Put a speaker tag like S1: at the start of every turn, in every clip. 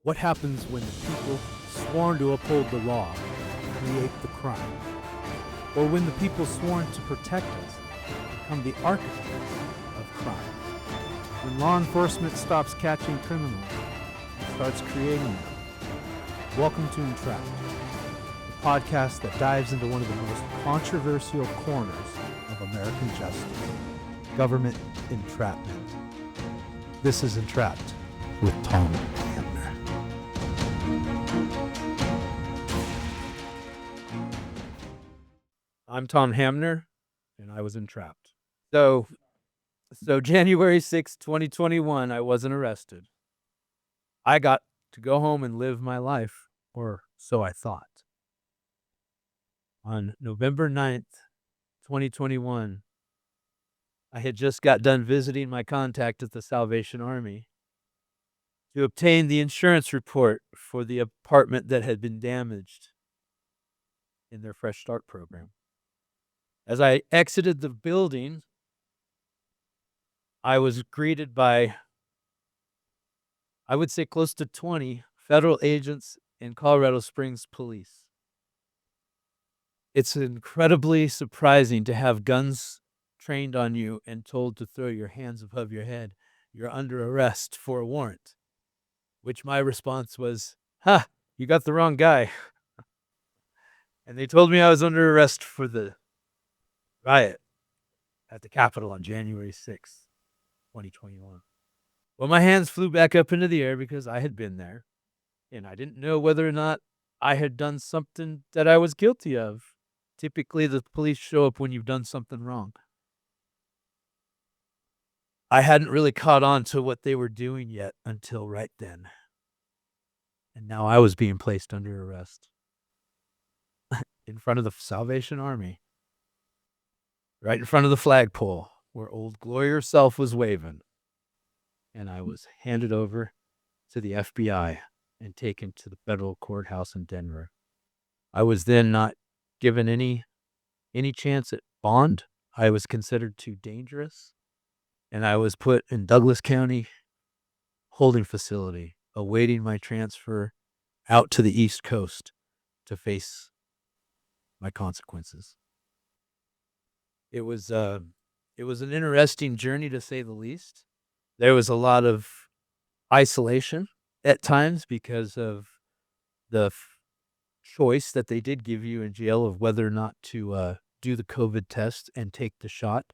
S1: What happens when the people sworn to uphold the law create the crime? Or when the people sworn to protect us become the architects of crime? When law enforcement stops catching criminals and starts creating them? Welcome to Entrapped, the podcast that dives into one of the most controversial corners of American justice, government entrapment. This is Entrapped with Tom Hamner. I'm Tom Hamner, and I was entrapped. So January 6, 2021, I wasn't arrested. I got to go home and live my life, or so I thought. On November 9th, 2021, I had just got done visiting my contact at the Salvation Army to obtain the insurance report for the apartment that had been damaged in their Fresh Start program. As I exited the building, I was greeted by, I would say, close to 20 federal agents and Colorado Springs police. It's incredibly surprising to have guns trained on you and told to throw your hands above your head. You're under arrest for a warrant, which my response was, you got the wrong guy. And they told me I was under arrest for the riot at the Capitol on January 6th, 2021. Well, my hands flew back up into the air because I had been there, and I didn't know whether or not I had done something that I was guilty of. Typically, the police show up when you've done something wrong. I hadn't really caught on to what they were doing yet until right then. And now I was being placed under arrest in front of the Salvation Army, right in front of the flagpole where old Glory herself was waving. And I was handed over to the FBI and taken to the federal courthouse in Denver. I was then not given any chance at bond. I was considered too dangerous, and I was put in Douglas County holding facility, awaiting my transfer out to the East Coast to face my consequences. It was an interesting journey, to say the least. There was a lot of isolation at times because of the choice that they did give you in jail of whether or not to do the COVID test and take the shot.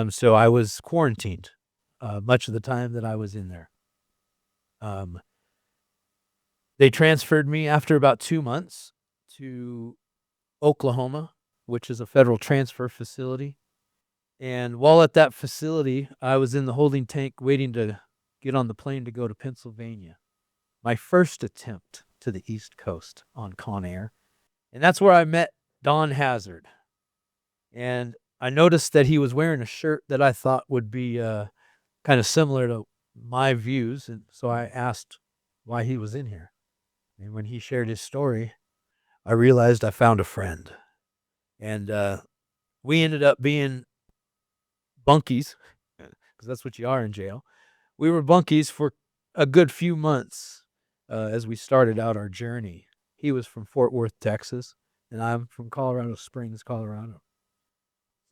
S1: So I was quarantined much of the time that I was in there. They transferred me after about 2 months to Oklahoma, which is a federal transfer facility. And while at that facility, I was in the holding tank waiting to get on the plane to go to Pennsylvania. My first attempt to the East Coast on ConAir. And that's where I met Don Hazard. And I noticed that he was wearing a shirt that I thought would be kind of similar to my views. And so I asked why he was in here. And when he shared his story, I realized I found a friend. And we ended up being bunkies, because that's what you are in jail. We were bunkies for a good few months as we started out our journey. He was from Fort Worth, Texas, and I'm from Colorado Springs, Colorado.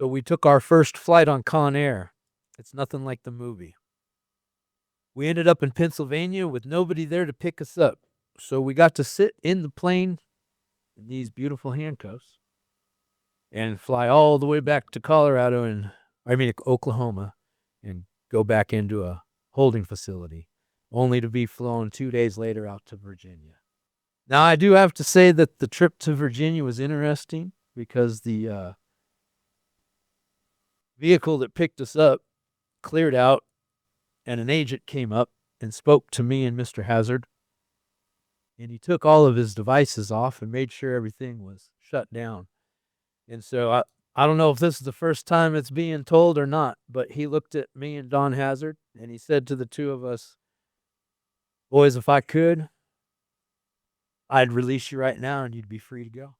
S1: So we took our first flight on ConAir. It's nothing like the movie. We ended up in Pennsylvania with nobody there to pick us up. So we got to sit in the plane in these beautiful handcuffs and fly all the way back to Oklahoma, and go back into a holding facility, only to be flown 2 days later out to Virginia. Now, I do have to say that the trip to Virginia was interesting because the vehicle that picked us up cleared out, and an agent came up and spoke to me and Mr. Hazard, and he took all of his devices off and made sure everything was shut down. And so I don't know if this is the first time it's being told or not, but he looked at me and Don Hazard, and he said to the two of us, "Boys, if I could, I'd release you right now and you'd be free to go.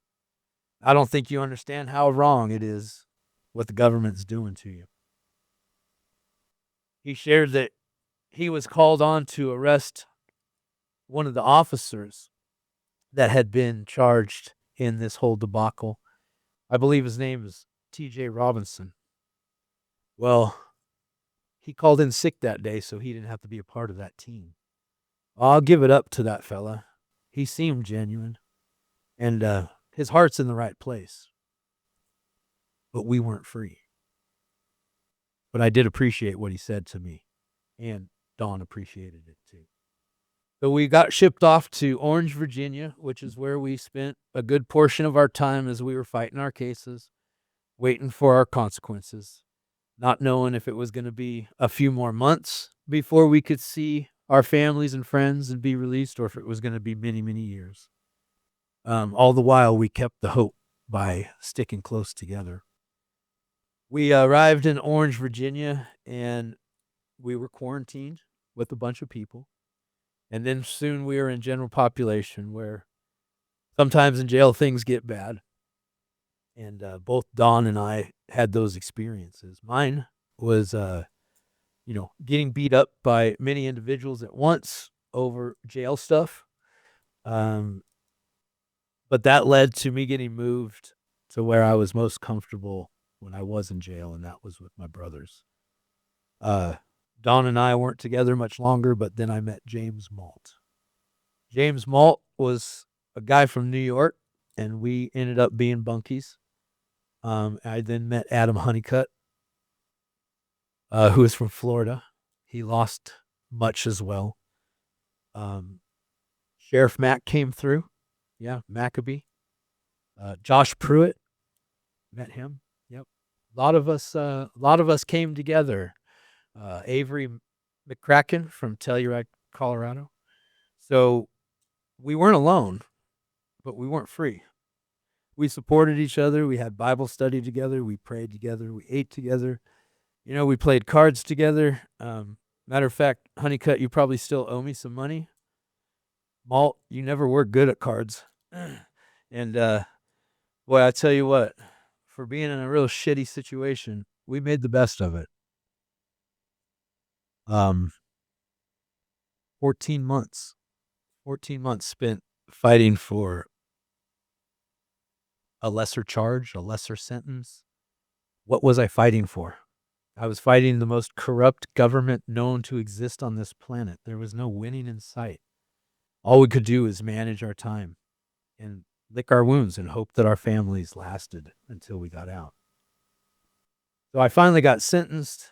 S1: I don't think you understand how wrong it is what the government's doing to you." He shared that he was called on to arrest one of the officers that had been charged in this whole debacle. I believe his name is T.J. Robinson. Well, he called in sick that day, so he didn't have to be a part of that team. I'll give it up to that fella. He seemed genuine, and his heart's in the right place. But we weren't free. But I did appreciate what he said to me, and Dawn appreciated it too. So we got shipped off to Orange, Virginia, which is where we spent a good portion of our time as we were fighting our cases, waiting for our consequences, not knowing if it was going to be a few more months before we could see our families and friends and be released, or if it was going to be many, many years. All the while, we kept the hope by sticking close together. We arrived in Orange, Virginia, and we were quarantined with a bunch of people. And then soon we were in general population, where sometimes in jail things get bad. And both Dawn and I had those experiences. Mine was, getting beat up by many individuals at once over jail stuff. But that led to me getting moved to where I was most comfortable when I was in jail, and that was with my brothers. Dawn and I weren't together much longer, but then I met James Malt. James Malt was a guy from New York, and we ended up being bunkies. I then met Adam Honeycutt, who is from Florida. He lost much as well. Sheriff Mack came through. Yeah, Maccabee. Josh Pruitt, met him. Yep. A lot of us came together. Avery McCracken from Telluride, Colorado. So we weren't alone, but we weren't free. We supported each other. We had Bible study together. We prayed together. We ate together. We played cards together. Matter of fact, Honeycutt, you probably still owe me some money. Malt, you never were good at cards. And boy, I tell you what, for being in a real shitty situation, we made the best of it. 14 months. 14 months spent fighting for a lesser charge, a lesser sentence. What was I fighting for? I was fighting the most corrupt government known to exist on this planet. There was no winning in sight. All we could do is manage our time and lick our wounds and hope that our families lasted until we got out. So I finally got sentenced,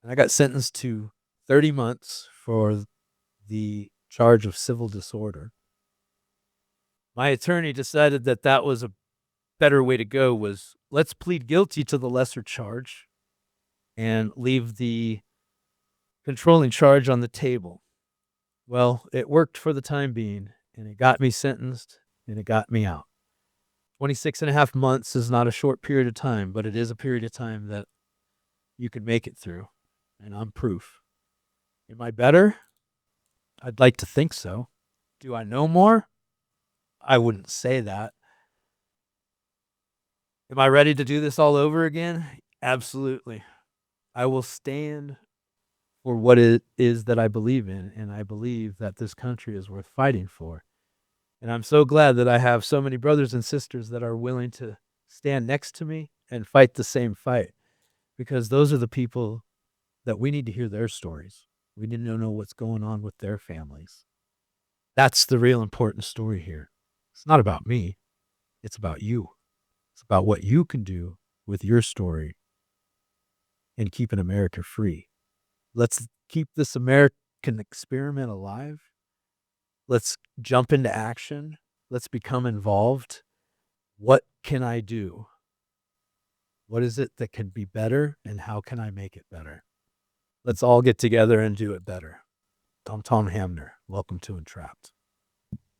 S1: and I got sentenced to 30 months for the charge of civil disorder. My attorney decided that was a better way to go, was let's plead guilty to the lesser charge and leave the controlling charge on the table. Well, it worked for the time being, and it got me sentenced, and it got me out. 26 and a half months is not a short period of time, but it is a period of time that you can make it through, and I'm proof. Am I better? I'd like to think so. Do I know more? I wouldn't say that. Am I ready to do this all over again? Absolutely. I will stand for what it is that I believe in, and I believe that this country is worth fighting for. And I'm so glad that I have so many brothers and sisters that are willing to stand next to me and fight the same fight, because those are the people that we need to hear their stories. We need to know what's going on with their families. That's the real important story here. It's not about me. It's about you. It's about what you can do with your story and keeping America free. Let's keep this American experiment alive. Let's jump into action. Let's become involved. What can I do? What is it that can be better, and how can I make it better? Let's all get together and do it better. I'm Tom Hamner. Welcome to Entrapped.